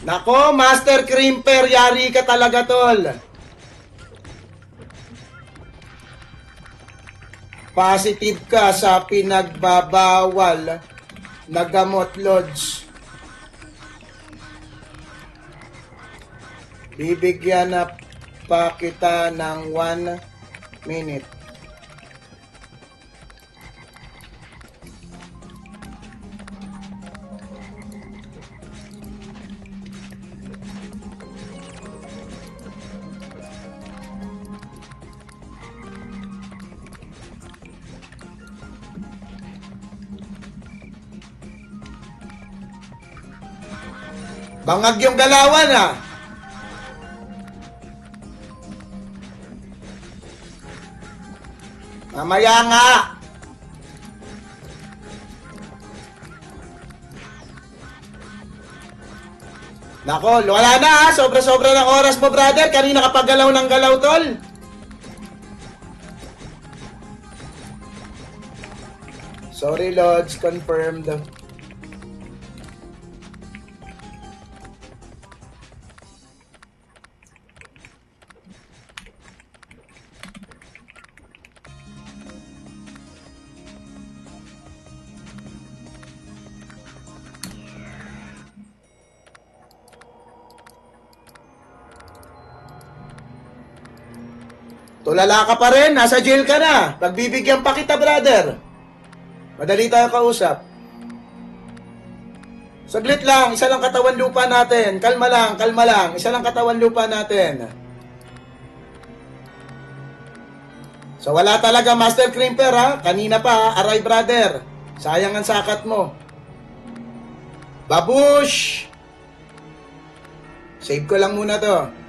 Nako, Master Crimper, yari ka talaga, tol. Positive ka sa pinagbabawal na gamot, Lods. Bibigyan na pa kita ng 1 minute. Bangag yung galawan, ah. Mamaya nga. Nako, wala na, ha. Sobra-sobra ng oras mo, brother. Kanina kapag galaw ng galaw, tol. Sorry, Lods. Confirmed. Tulala ka pa rin, nasa jail ka na. Pagbibigyan pa kita, brother. Madali tayo kausap. Saglit lang, isa lang katawan lupa natin. Kalma lang, kalma lang. Isa lang katawan lupa natin. So wala talaga, Master Crimper, ha? Kanina pa, aray, brother. Sayang ang sakat mo. Babush! Save ko lang muna to.